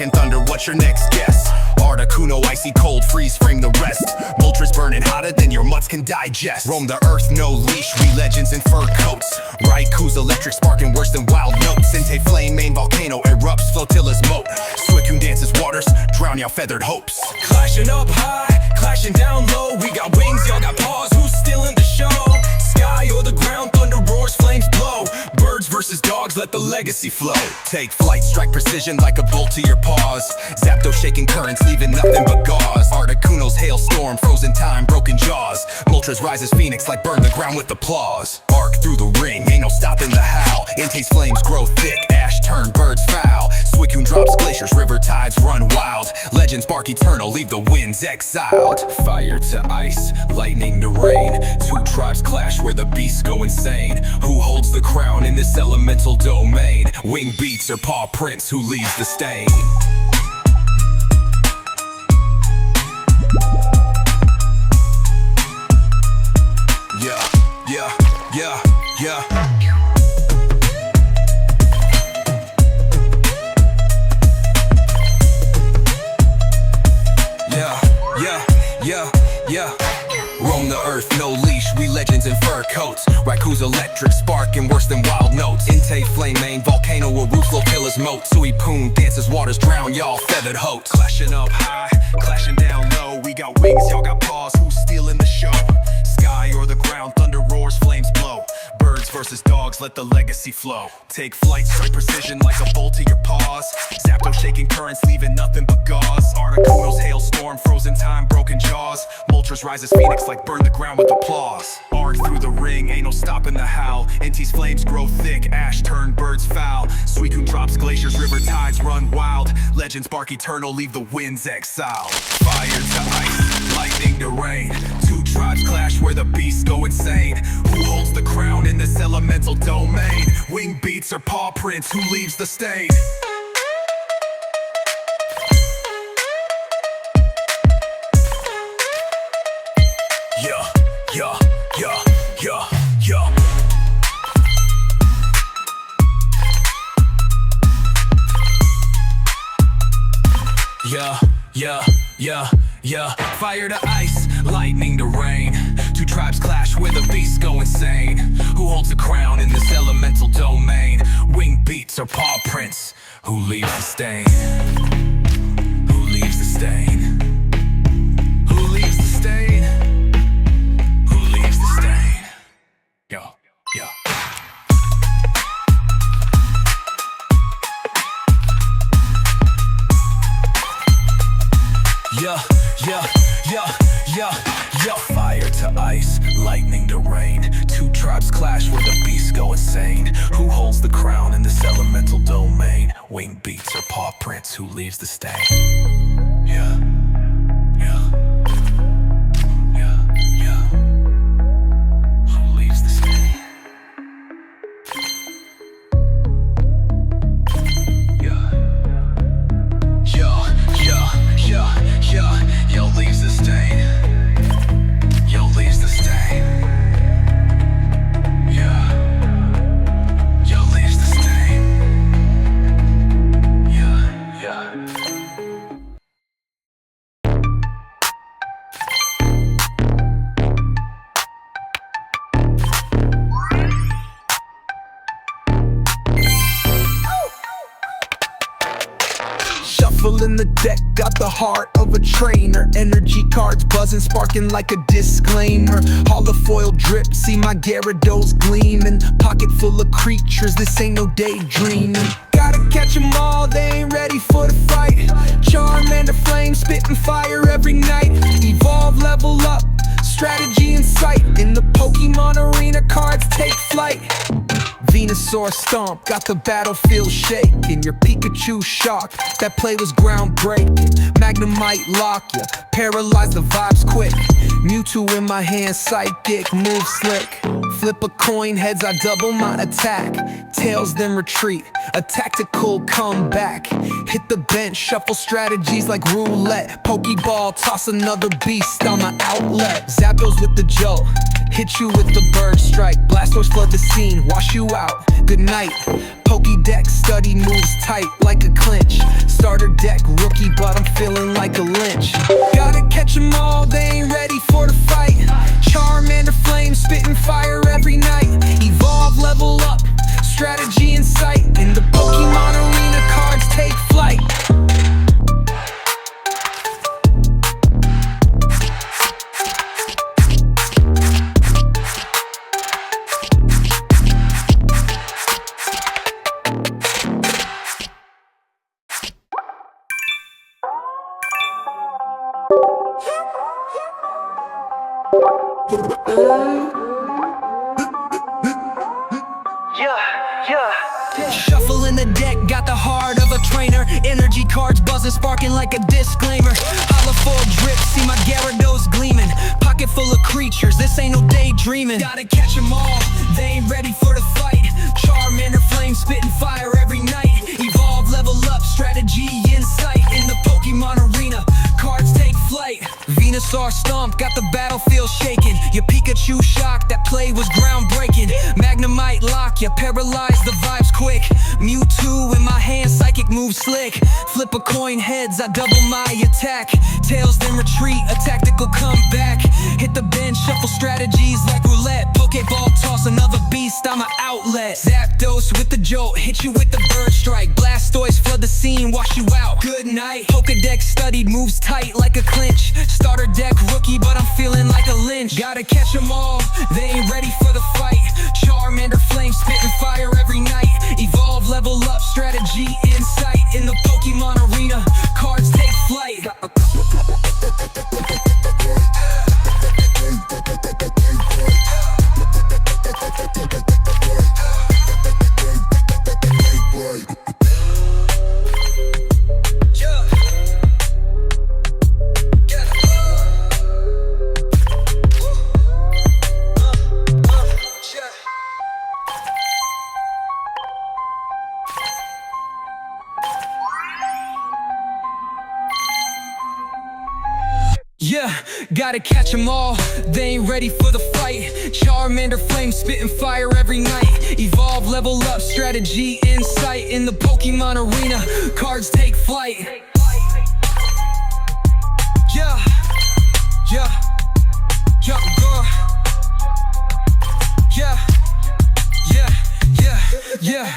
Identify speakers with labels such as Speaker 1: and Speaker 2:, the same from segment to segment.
Speaker 1: And thunder, what's your next guess? Articuno, icy cold, freeze frame the rest. Moltres burning hotter than your mutts can digest. Roam the earth, no leash, we legends in fur coats. Raiku's electric sparking worse than wild notes. Entei flame, main volcano erupts, flotilla's moat. Suicune dances waters, drown your feathered hopes.
Speaker 2: Clashing up high, clashing down low. We got wings, y'all got paws, who's stealing the show? Sky or the ground, thunder roars, flames blow. Birds versus dogs, let the legacy flow.
Speaker 1: Take flight, strike precision like a bolt to your paws. Zapdos shaking currents, leaving nothing but gauze. Articuno's hailstorm, frozen time, broken jaws. Moltres rises phoenix like burn the ground with applause. Arc through the ring, ain't no stopping the howl. Entei's flames grow thick, ash turn birds foul. Suicune drops glaciers, river tides run wild. Legends bark eternal, leave the winds exiled.
Speaker 2: Fire to ice, lightning to rain. Two tribes clash where the beasts go insane. Who holds the crown in this elemental domain? Wing beats or paw prints, who leaves the stain?
Speaker 1: Yeah, yeah, yeah, yeah. Yeah. Roam the earth, no leash, we legends in fur coats. Raiku's electric sparking worse than wild notes. Entei flame main, volcano or roof, flotilla's moat. Suicune dances waters, drown y'all feathered hoats.
Speaker 2: Clashing up high, clashing down low. We got wings, y'all got paws, who's stealing the show? Sky or the ground, thunder roars, flames blow. Birds versus dogs, let the legacy flow. Take flight, strike precision like a bolt to your paws. Zapdos shaking currents, leaving nothing but gauze. Articuno's hailstorm, frozen time, broken jaws. Moltres rises phoenix like burn the ground with applause. Arc through the ring, ain't no stopping the howl. Entei's flames grow thick, ash turn birds foul. Suicune drops glaciers, river tides run wild. Legends bark eternal, leave the winds exiled.
Speaker 1: Fire to ice, lightning to rain. Two tribes clash where the beasts go insane. Who holds the crown in this elemental domain? Wing beats or paw prints, who leaves the stain? Yeah. Yeah. Fire to ice, lightning to rain. Two tribes clash where the beasts go insane. Who holds the crown in this elemental domain? Wing beats or paw prints, who leaves the stain? Who leaves the stain? Who leaves the stain? Who leaves the stain? Yeah. Fire to ice, lightning to rain. Two tribes clash where the beasts go insane. Who holds the crown in this elemental domain? Wing beats or paw prints, who leaves the stain? Yeah. Who leaves the stain? Yo leaves the stain. Yo leaves the stain. Yeah. Yo leaves the stain. Yeah.
Speaker 3: Shuffling the deck, got the heart of a trainer. Energy cards buzzing, sparking like a disclaimer. Holofoil drip, see my Gyarados gleaming. Pocket full of creatures, this ain't no daydreaming. Gotta catch 'em all, they ain't ready for the fight. Charmander flame, spitting fire every night. Evolve, level up, strategy in sight. In the Pokemon arena, cards take flight. Venusaur stomp, got the battlefield shaking. Your Pikachu shocked, that play was groundbreaking. Magnemite lock ya, paralyze the vibes quick. Mewtwo in my hand, psychic, move slick. Flip a coin, heads I double my attack, tails then retreat, a tactical comeback. Hit the bench, shuffle strategies like roulette, pokeball, toss another beast on my outlet. Zapdos with the jolt, hit you with the bird strike, Blastoise flood the scene, wash you out, good night. Pokédex study moves tight like a clinch, starter deck rookie but I'm feeling like a lynch. Gotta catch 'em all, they ain't ready for the fight. Charmander flame, spitting fire every night. Evolve, level up, strategy in sight. In the Pokemon arena, cards take flight. Shuffle in the deck, got the heart of a trainer. Energy cards buzzing, sparking like a disclaimer. Hollow foil drip, see my Gyarados gleaming. Pocket full of creatures, this ain't no daydreaming. Gotta catch 'em all, they ain't ready for the fight. Charmander flame, spitting fire every night. Evolve, level up, strategy in sight. In the Pokemon arena, cards take flight. Venusaur stomp, got the battlefield shaking. Your Pikachu shock, that play was groundbreaking. Magnemite lock, you paralyze the vibes quick. Mewtwo in my hand, psychic move slick. Flip a coin, heads, I double my attack. Tails then retreat, a tactical comeback. Hit the bench, shuffle strategies like roulette. Pokeball toss, another beast, I'm an outlet. Zapdos with the jolt, hit you with the bird strike. Blastoise flood the scene, wash you out, good night. Pokédex studied, moves tight like a clinch. Starter deck rookie, but I'm feeling like a lynch. Gotta catch 'em all, they ain't ready for the fight. Charmander flame, spitting fire every night. Evolve, level up, strategy in sight. In the Pokemon arena, cards take flight. Yeah, gotta catch 'em all, they ain't ready for the fight. Charmander flame, spitting fire every night. Evolve, level up, strategy in sight. In the Pokemon arena, cards take flight. Yeah, yeah, yeah, yeah, yeah, yeah, yeah.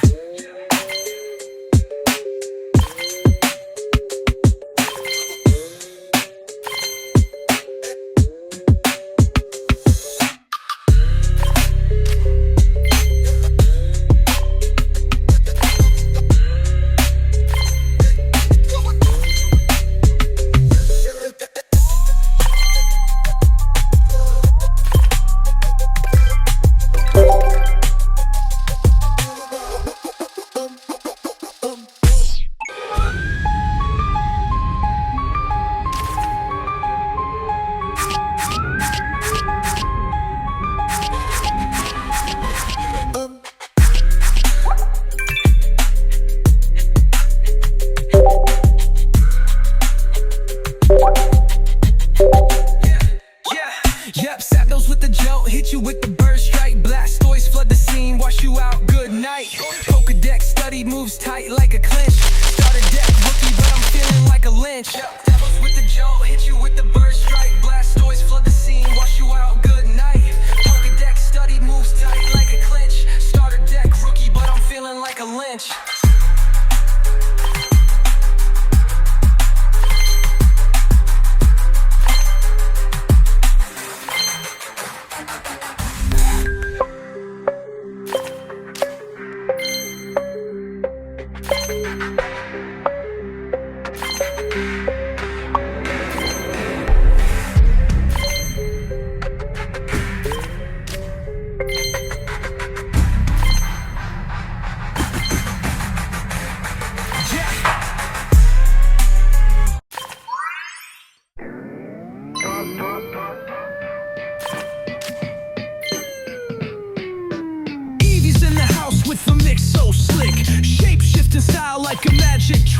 Speaker 3: Moves tight like a clinch. Starter deck rookie, but I'm feeling like a lynch. Devils with the jolt, hit you with the bird strike. Blastoise flood the scene, wash you out, good night. Pokédex study moves tight like a clinch. Starter deck rookie, but I'm feeling like a lynch.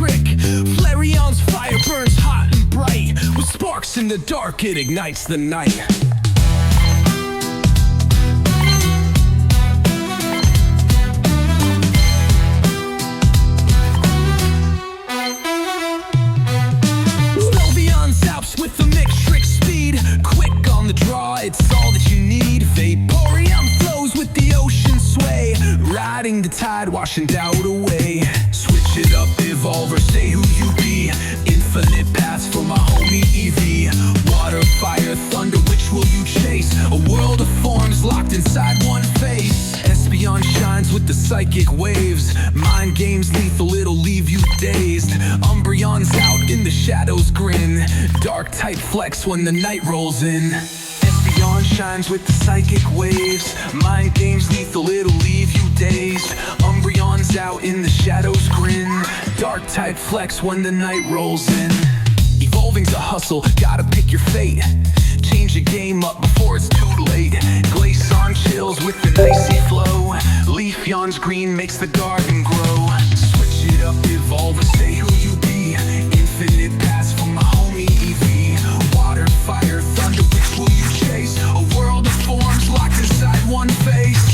Speaker 3: trick. Flarion's fire burns hot and bright. With sparks in the dark, it ignites the night. With the mixed trick speed, quick on the draw, it's all that you need. Vaporeon flows with the ocean sway, riding the tide, washing doubt away. Switch it up, evolve or stay who you be. Infinite paths for my homie EV. Water, fire, thunder, which will you chase? A world of forms locked inside one face. Espeon shines with the psychic waves. Mind games lethal, it'll leave you dazed. Umbreon's out in the shadows grin. Dark type flex when the night rolls in. Espeon shines with the psychic waves. Mind games lethal, it'll leave you dazed. Umbreon's out in the shadows grin. Dark type flex when the night rolls in. Evolving's a hustle, gotta pick your fate. Change the game up before it's too late. Glaceon chills with an icy flow. Leafeon's green makes the garden grow. Switch it up, evolve or stay who you be. Infinite paths for my homie EV. Water, fire, thunder, which will you chase? A world of forms locked inside one face.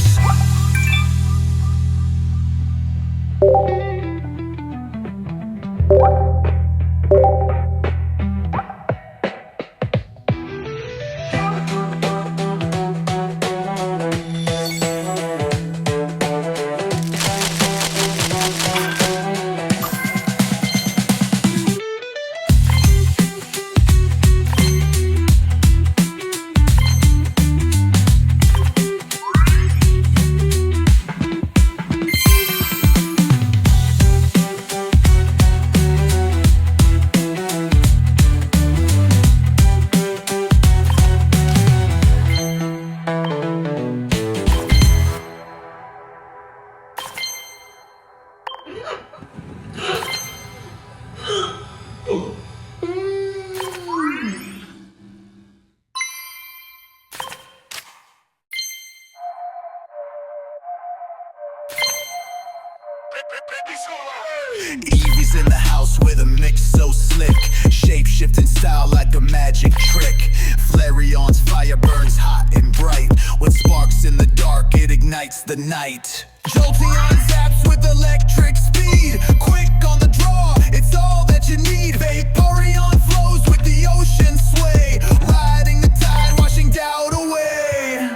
Speaker 3: Eevee's in the house with a mix so slick. Shape-shifting style like a magic trick. Flarion's fire burns hot and bright. With sparks in the dark, it ignites the night. Jolteon zaps with electric speed. Quick on the draw, it's all that you need. Vaporeon flows with the ocean sway. Riding the tide, washing doubt away.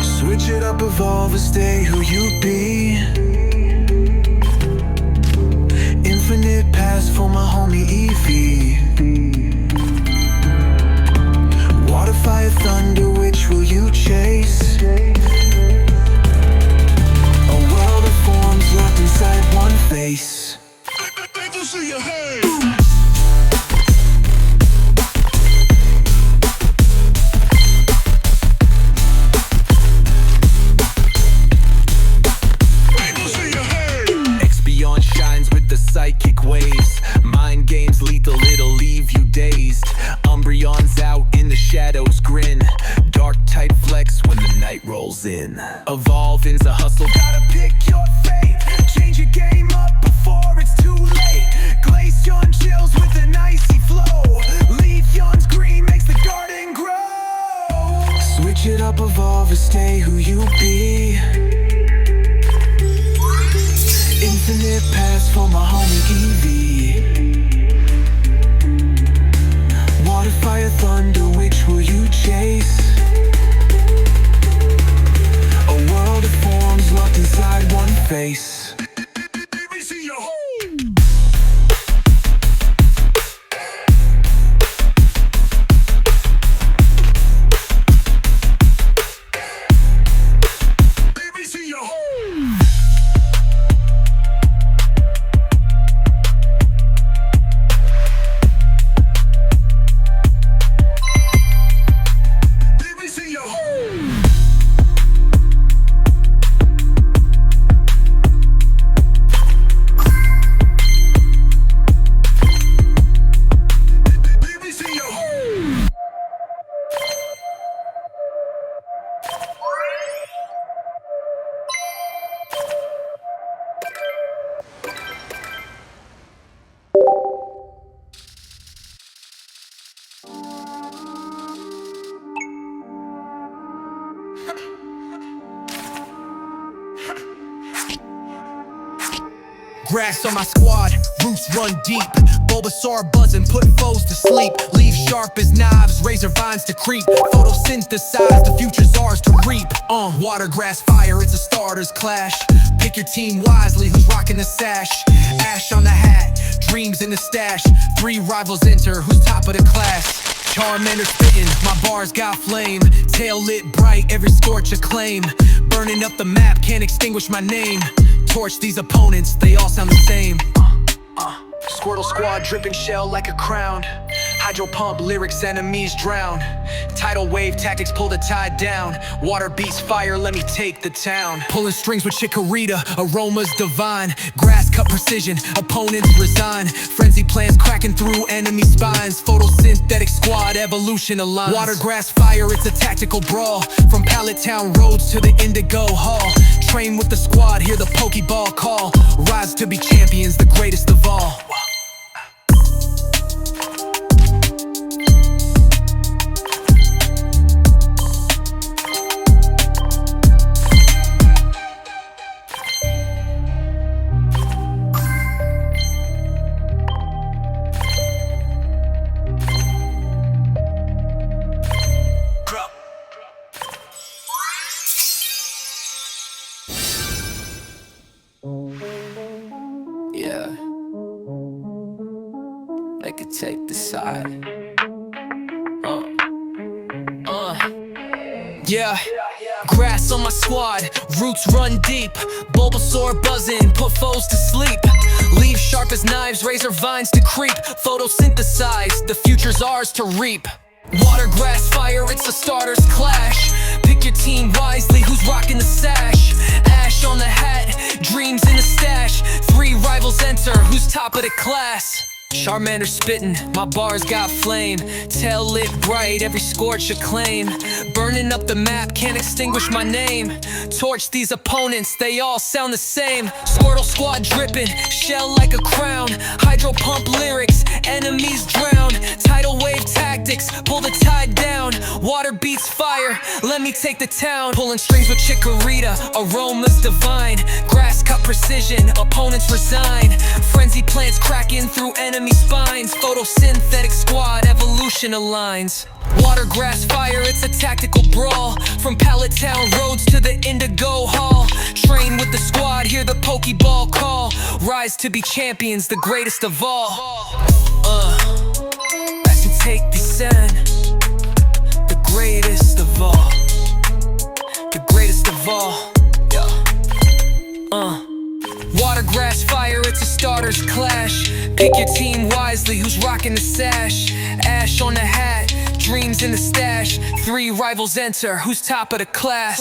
Speaker 3: Switch it up, evolve, or stay who you be. Infinite paths for my homie EV. Water, fire, thunder, which will you chase? A world of forms locked inside one face. Let me see your hands. Psychic waves, mind games lethal, it'll leave you dazed. Umbreon's out in the shadows grin. Dark type flex when the night rolls in. Evolving's a hustle, gotta pick your fate. Change your game up before it's too late. Glaceon chills with an icy flow. Leafeon's green makes the garden grow. Switch it up, evolve, or stay who you be. Infinite paths for my homie EV. Water, fire, thunder, which will you chase? A world of forms locked inside one face. Let me see your home. Grass on my squad, roots run deep. Bulbasaur buzzing, put foes to sleep. Leaves sharp as knives, razor vines to creep. Photosynthesize, the future's ours to reap. Water, grass, fire, it's a starter's clash. Pick your team wisely, who's rocking the sash. Ash on the hat, dreams in the stash. 3 rivals enter, who's top of the class. Charmander spittin', my bars got flame. Tail lit bright, every scorch acclaim. Burning up the map, can't extinguish my name. Torch these opponents, they all sound the same. Squirtle squad dripping shell like a crown. Hydro pump lyrics, enemies drown. Tidal wave tactics pull the tide down. Water beats fire, let me take the town. Pulling strings with Chikorita, aromas divine. Grass cut precision, opponents resign. Frenzy plans cracking through enemy spines. Photosynthetic squad, evolution aligns. Water, grass, fire, it's a tactical brawl. From Pallet Town roads to the Indigo Hall. Train with the squad, hear the Pokeball call. Rise to be champions, the greatest of all. Yeah, they could take the side. Yeah, grass on my squad, roots run deep. Bulbasaur buzzing, put foes to sleep. Leaves sharp as knives, razor vines to creep. Photosynthesize, the future's ours to reap. Water, grass, fire, it's a starter's clash. Pick your team wisely, who's rocking the sash. Ash on the hat, dreams in the stash. 3 rivals enter, who's top of the class. Charmander spittin', my bars got flame. Tail lit bright, every scorch acclaim. Burning up the map, can't extinguish my name. Torch these opponents, they all sound the same. Squirtle squad drippin', shell like a crown. Hydro pump lyrics, enemies drown. Tidal wave tactics, pull the tide down. Water beats fire, let me take the town. Pulling strings with Chikorita, aromas divine. Grass cut precision, opponents resign. Frenzy plants cracking through enemy spines. Photosynthetic squad, evolution aligns. Water, grass, fire, it's a tactical brawl. From Pallet Town roads to the Indigo Hall. Train with the squad, hear the Pokeball call. Rise to be champions, the greatest of all. As you take descent, the greatest of all. The greatest of all. Water, grass, fire, it's a starter's clash. Pick your team wisely, who's rocking the sash. Ash on the hat, dreams in the stash. 3 rivals enter, who's top of the class.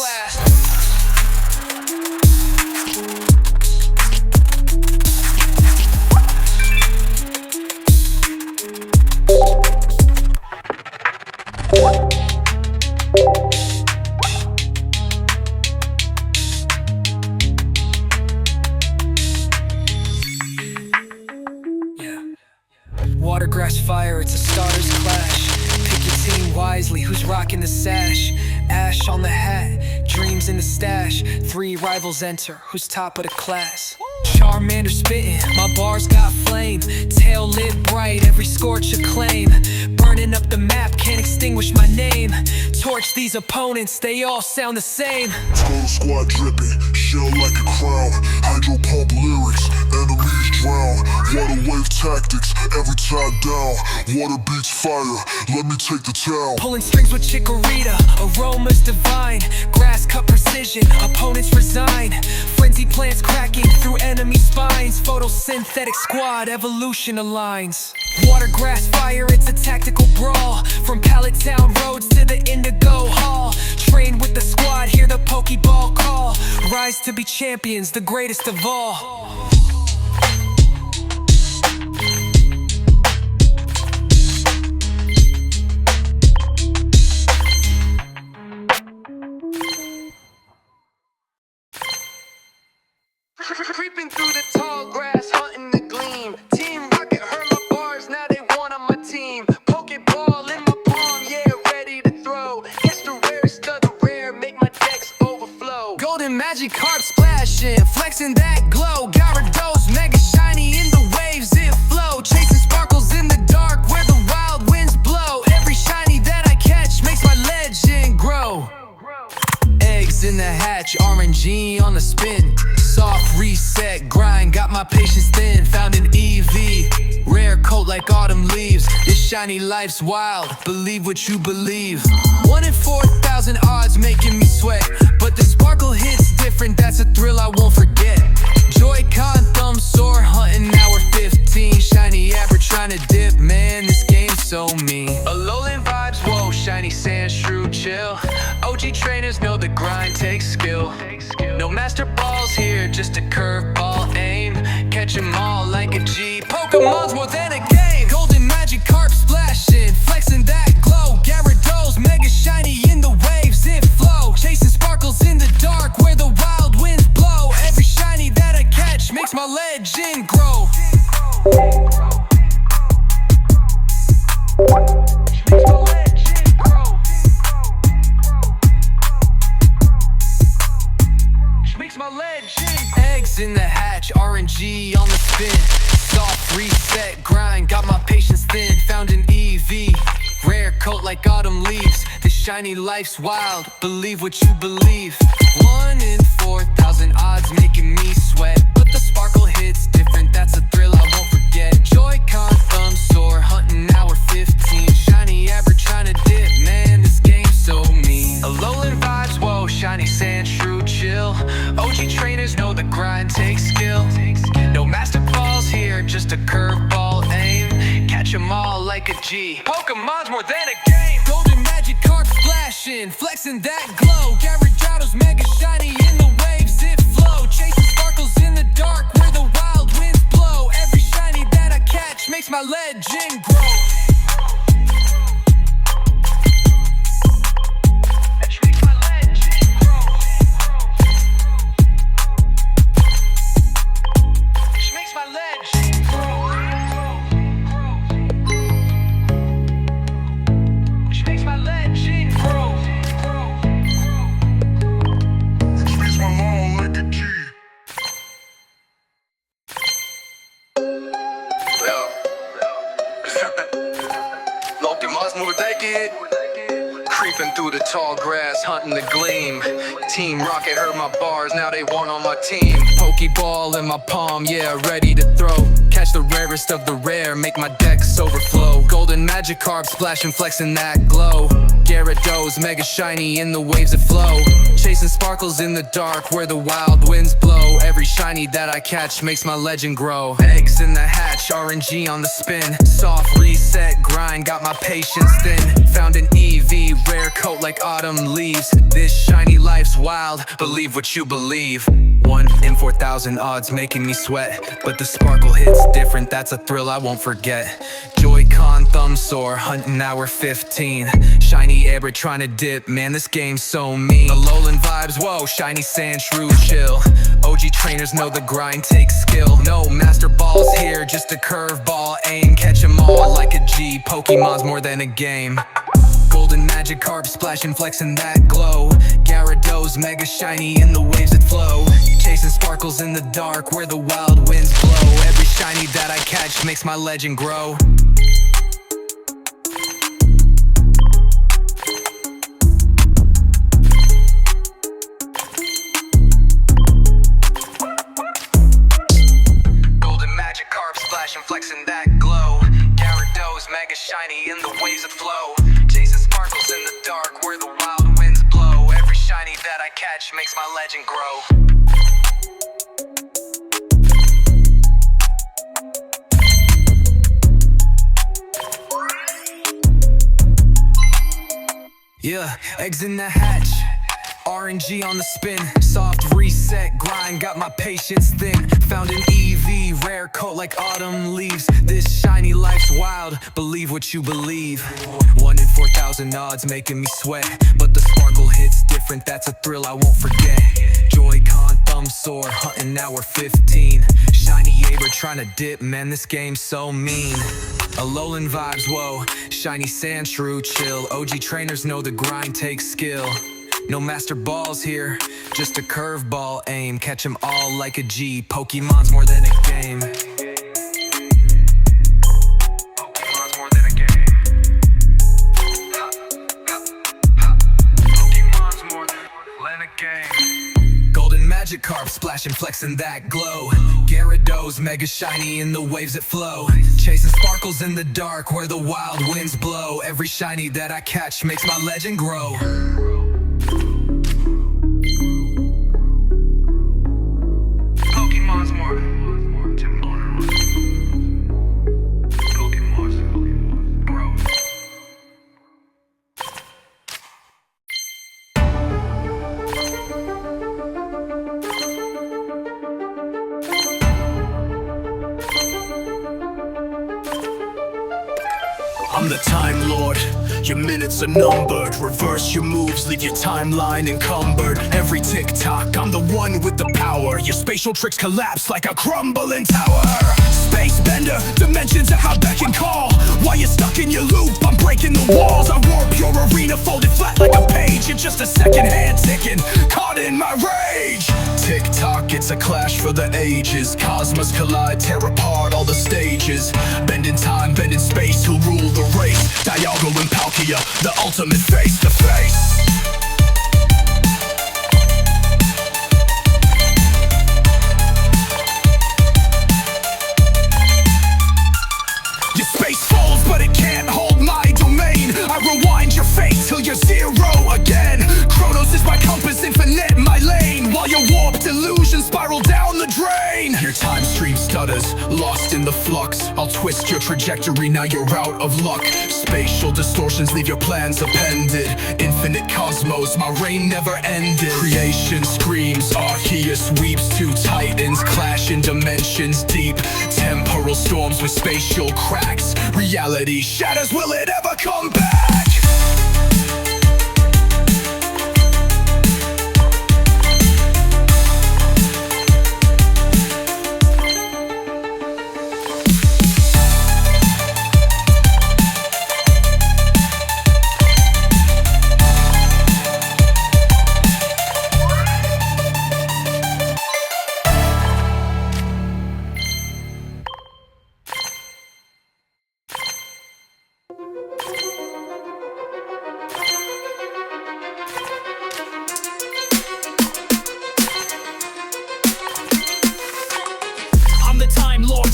Speaker 3: Water, grass, fire, it's a starter's clash. Pick your team wisely, who's rocking the sash. Ash on the hat, dreams in the stash. 3 rivals enter, who's top of the class. Charmander spittin', my bars got flame. Tail lit bright, every scorch acclaim. Burning up the map, can't extinguish my name. Torch these opponents, they all sound the same.
Speaker 4: Squirtle squad dripping, shell like a crown. Hydro pump lyrics, enemies drown. Water wave tactics, every tide down. Water beats fire, let me take the town.
Speaker 3: Pulling strings with Chikorita, aromas divine. Grass cut precision, opponents resign. Frenzy plants cracking through enemy spines. Photosynthetic squad, evolution aligns. Water, grass, fire, it's a tactical brawl. From Pallet Town roads to the Indigo Hall. Train with the squad, hear the Pokeball call. Rise to be champions, the greatest of all. Creeping through the tall grass, hunting the gleam. Team Rocket heard my bars, now they want on my team. Pokeball in my palm, yeah, ready to throw. It's the rarest of the rare, make my decks overflow. Golden Magikarp splashing, flexing that glow. Gyarados, Mega a spin. Soft reset, grind, got my patience thin. Found an EV, rare coat like autumn leaves. This shiny life's wild, believe what you believe. 1 in 4,000 odds making me sweat, but the sparkle hits different, that's a thrill I won't forget. Joy-Con thumb sore, hunting hour 15. Shiny Abra trying to dip, man, this game's so mean. Alolan vibes, whoa, shiny sand shrew chill. OG trainers know the grind takes skill. No master balls here, just a curveball aim. Catch 'em all like a G. Pokemon's more than a game. Golden magic carp splashing, flexing that glow. Gyarados mega shiny in the waves it flow. Chasing sparkles in the dark where the wild winds blow. Every shiny that I catch makes my legend grow. Eggs in the hatch, RNG on the spin. Soft reset, grind, got my patience thin. Found an EV, rare coat like autumn leaves. This shiny life's wild, believe what you believe. 1 in 4,000 odds making me sweat, but the sparkle hits different, that's a thrill I won't forget. Joy-Con thumb sore, hunting hour 15. Shiny Abra trying to dip, man, this game's so mean. Alolan vibes, whoa, shiny sand shrew chill. OG trainers know the grind takes skill. No master balls here, just a curveball aim. Catch 'em all like a G. Pokemon's more than a game. Golden magic carp splashing, flexing that glow. Gyarados mega shiny in the waves it flow. Chasing sparkles in the dark where the wild winds blow. Every shiny that I catch makes my legend grow. Creeping through the tall grass, hunting the gleam. Team Rocket heard my bars, now they want on my team. Pokeball in my palm, yeah, ready to throw. Catch the rarest of the rare, make my decks overflow. Golden Magikarp splashing, flexing that glow. Gyarados mega shiny in the waves that flow. Chasing sparkles in the dark where the wild winds blow. Every shiny that I catch makes my legend grow. Eggs in the hatch, RNG on the spin. Soft reset, grind, got my patience thin. Found an EV, rare coat like autumn leaves. This shiny life's wild, believe what you believe. 1 in 4,000 odds making me sweat, but the sparkle hits different, that's a thrill I won't forget. Joy-Con thumb sore, hunting hour 15. Shiny Abra trying to dip, man, this game's so mean. Alolan vibes, whoa, shiny sand shrew chill. OG trainers know the grind takes skill. No master balls here, just a curveball aim. Catch 'em all like a G, Pokemon's more than a game. Golden Magikarp splashing, flexing that glow. Gyarados mega shiny in the waves that flow. Chasing sparkles in the dark where the wild winds blow. Every shiny that I catch makes my legend grow. Golden Magikarp splashing, flexing that glow. Gyarados mega shiny in the waves that flow. Chasing sparkles in the dark where the wild winds blow. Every shiny that I catch makes my legend grow. Yeah, eggs in the hatch, RNG on the spin. Soft reset, grind, got my patience thin. Found an EV, rare coat like autumn leaves. This shiny life's wild, believe what you believe. 1 in 4,000 odds making me sweat, but the sparkle hits different, that's a thrill I won't forget. Joy-Con thumb sore, hunting hour 15. Shiny Abra trying to dip, man, this game's so mean. Alolan vibes, whoa, shiny sand shrew chill. OG trainers know the grind takes skill. No master balls here, just a curveball aim. Catch 'em all like a G, Pokemon's more than a game. Pokemon's more than a game. Pokemon's more than a game. Golden
Speaker 1: Magikarp splashing, flexing that glow. Gyarados mega shiny in the waves that flow. Chasing sparkles in the dark where the wild winds blow. Every shiny that I catch makes my legend grow. Pokemon's more. Pokemon's bro.
Speaker 2: I'm the Time Lord, your minutes are numbered. Reverse your moves, leave your timeline encumbered. Every tick-tock, I'm the one with the power. Your spatial tricks collapse like a crumbling tower. Space bender, dimensions at my beck and call. While you're stuck in your loop, I'm breaking the walls. I warp your arena, folded flat like a page. You're just a second hand ticking, caught in my rage. Tick-tock, it's a clash for the ages. Cosmos collide, tear apart all the stages. Bending time, bending space, who'll rule the race? Dialgo and Palkia, the ultimate face-to-face. Your space falls, but it can't hold my domain. I rewind your fate till you're zero again. Chronos is my compass, infinite my lane. While your warped illusions spiral down the drain. Your time stream stutters, lost in the flux. I'll twist your trajectory, now you're out of luck. Spatial distortions leave your plans appended. Infinite cosmos, my reign never ended. Creation screams, Arceus weeps. Two titans clash in dimensions deep. Temporal storms with spatial cracks. Reality shatters, will it ever come back?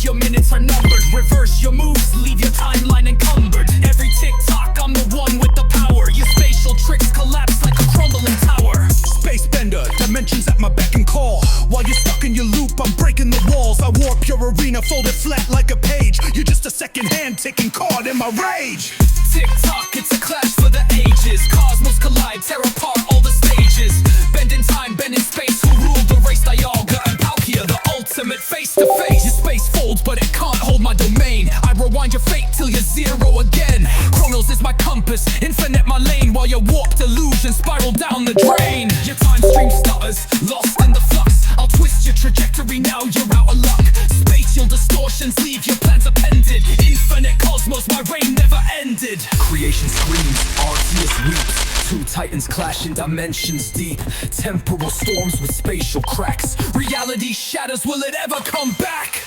Speaker 2: Your minutes are numbered. Reverse your moves, leave your timeline encumbered. Every tick-tock, I'm the one with the power. Your spatial tricks collapse like a crumbling tower. Space bender, dimensions at my beck and call. While you're stuck in your loop, I'm breaking the walls. I warp your arena, folded flat like a page. You're just a second hand ticking, caught in my rage. Tick-tock, it's a clash for the ages. Cosmos collide, tear apart all the stages. Bending time, bending space, who rule the race? Dialga and Palkia, the ultimate face-to-face. Your space folds, but it can't hold my domain. I rewind your fate till you're zero again. Chronos is my compass, infinite my lane. While your warped illusions spiral down the drain. Your time stream stutters, lost in the flux. I'll twist your trajectory, now you're out of luck. Spatial distortions leave your plans appended. Infinite cosmos, my reign never ended. Creation screams, Arceus weeps. Two titans clash in dimensions deep. Temporal storms with spatial cracks. Reality shatters, will it ever come back?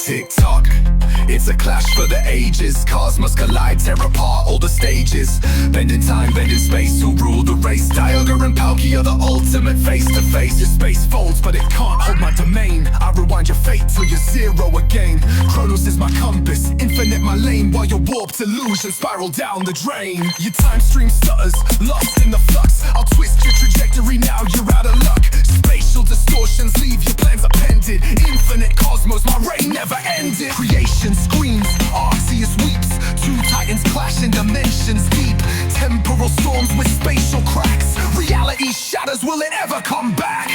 Speaker 2: Tick-tock, it's a clash for the ages. Cosmos collide, tear apart all the stages. Bending time, bending space, who rule the race? Dialga and Palkia, the ultimate face-to-face. Your space folds, but it can't hold my domain. I rewind your fate till you're zero again. Chronos is my compass, infinite my lane. While your warped illusions spiral down the drain. Your time stream stutters, lost in the flux. I'll twist your trajectory, now you're out of luck. Spatial distortions leave your plans appended. Infinite cosmos, my reign never ended. Creation screams, Arceus weeps. Two titans clash in dimensions deep. Temporal storms
Speaker 3: ever come back.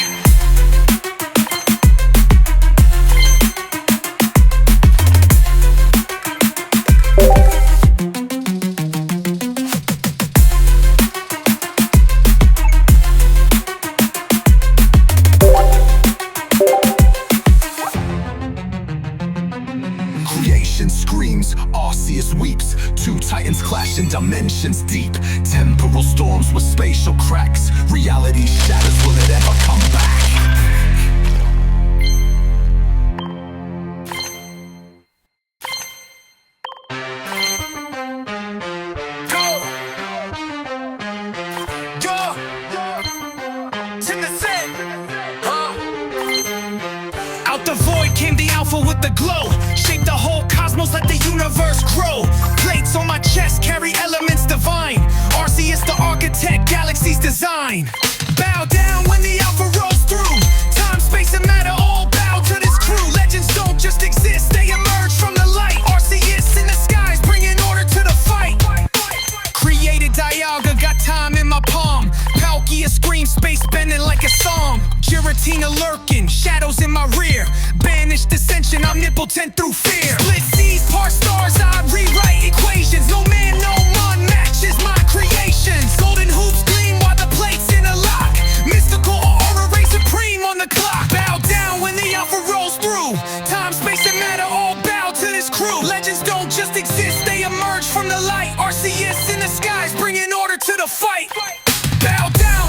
Speaker 1: Creation screams, Arceus weeps. Two titans clash in dimensions deep. Temporal storms with spatial cracks. Reality shatters, will it ever come back? Go! Go! To the set! Out the void came the alpha with the glow. Shaped the whole cosmos, let the universe grow. Plates on my chest carry elements divine. Arceus the architect, galaxy's design. Bow down when the alpha rolls through. Time, space, and matter all bow to this crew. Legends don't just exist, they emerge from the light. Arceus in the skies, bringing order to the fight. Created Dialga, got time in my palm. Palkia screams, space bending like a psalm. Giratina lurking, shadows in my rear. Banished dissension, omnipotent through fear. Split seas, part stars, I rewrite equations. No man, no one matches my creations. Golden hoops gleam while the plate's in a lock. Mystical aura reigns supreme on the clock. Bow down when the alpha rolls through. Time, space, and matter all bow to this crew. Legends don't just exist, they emerge from the light. Arceus in the skies, bringing order to the fight. Bow down.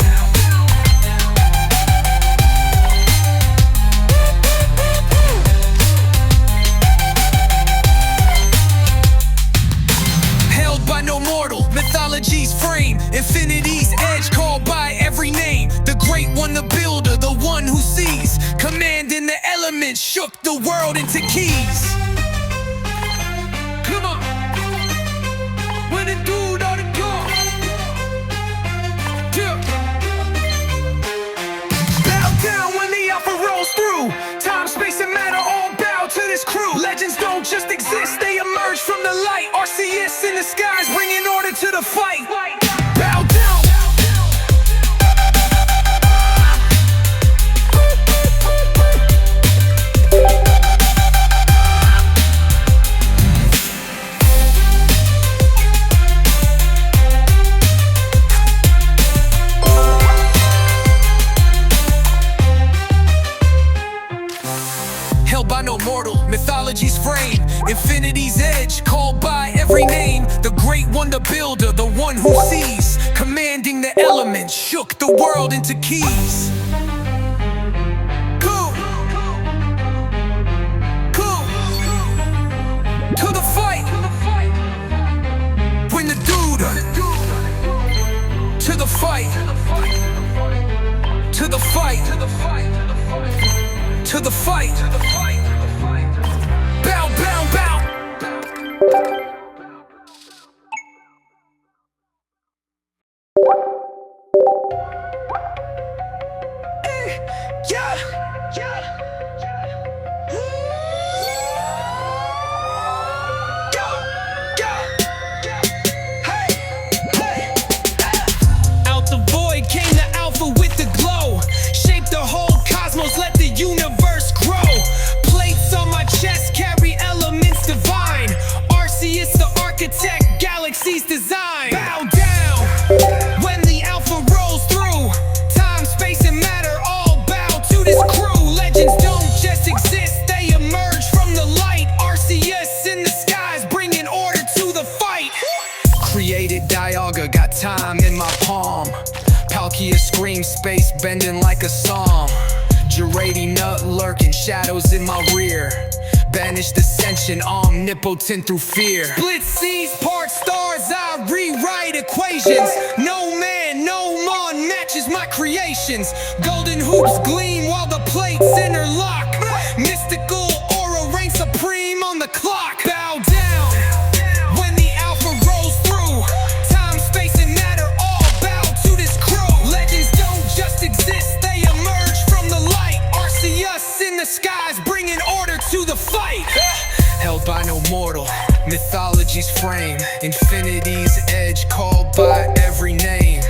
Speaker 1: Held by no mortal, mythology's frame. Infinity's edge called by every name. The great one, the builder, the one who sees. Commanding the elements, shook the world into keys. Come on. When the dude on the go. Yeah. Bow down when the alpha rolls through. Time, space, and matter all bow to this crew. Legends don't just exist, they emerge from the light. Arceus in the skies, bringing order to the fight. Bow down. Held by no mortal, mythology's frame. Infinity's edge, called by every name. The great one, the builder, the one who sees. Commanding the elements, shook the world into keys. Cool. Cool. To the fight. When the dude. To the fight. To the fight. To the fight. Bow, bow, bow. Yeah, yeah. Out the void came the alpha with the glow. Shaped the whole cosmos, let the universe grow. Plates on my chest carry elements divine. Arceus the architect, galaxy's design. Bow down when the alpha rolls through. Time, space, and matter all bow to this crew. Legends don't just exist, they emerge from the light. Arceus in the skies, bringing order to the fight. Created Dialga, got time in my palm. Palkia screams, space bending like a psalm. Giratina lurking, shadows in my rear. Banished ascension, omnipotent through fear. Split seas, part stars, I rewrite equations. No man, no mon matches my creations. Golden hoops gleam while the plates interlock. Mystical aura reigns supreme on the clock. Bow down when the alpha rolls through. Time, space, and matter all bow to this crew. Legends don't just exist, they emerge from the light. Arceus in the skies, bringing order to the fight. Held by no mortal, mythology's frame. Infinity's edge, called by every name.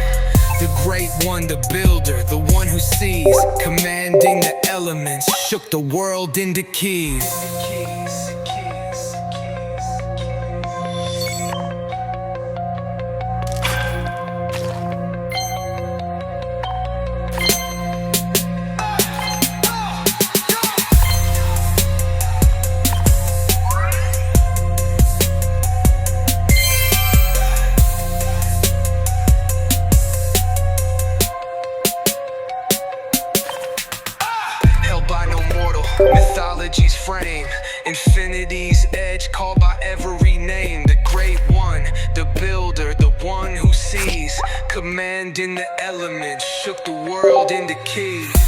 Speaker 3: The great one, the builder, the one who sees, commanding the elements, shook the world into keys.
Speaker 5: By no mortal, mythology's frame, infinity's edge, called by every name. The great one, the builder, the one who sees, commanding the elements, shook the world into keys.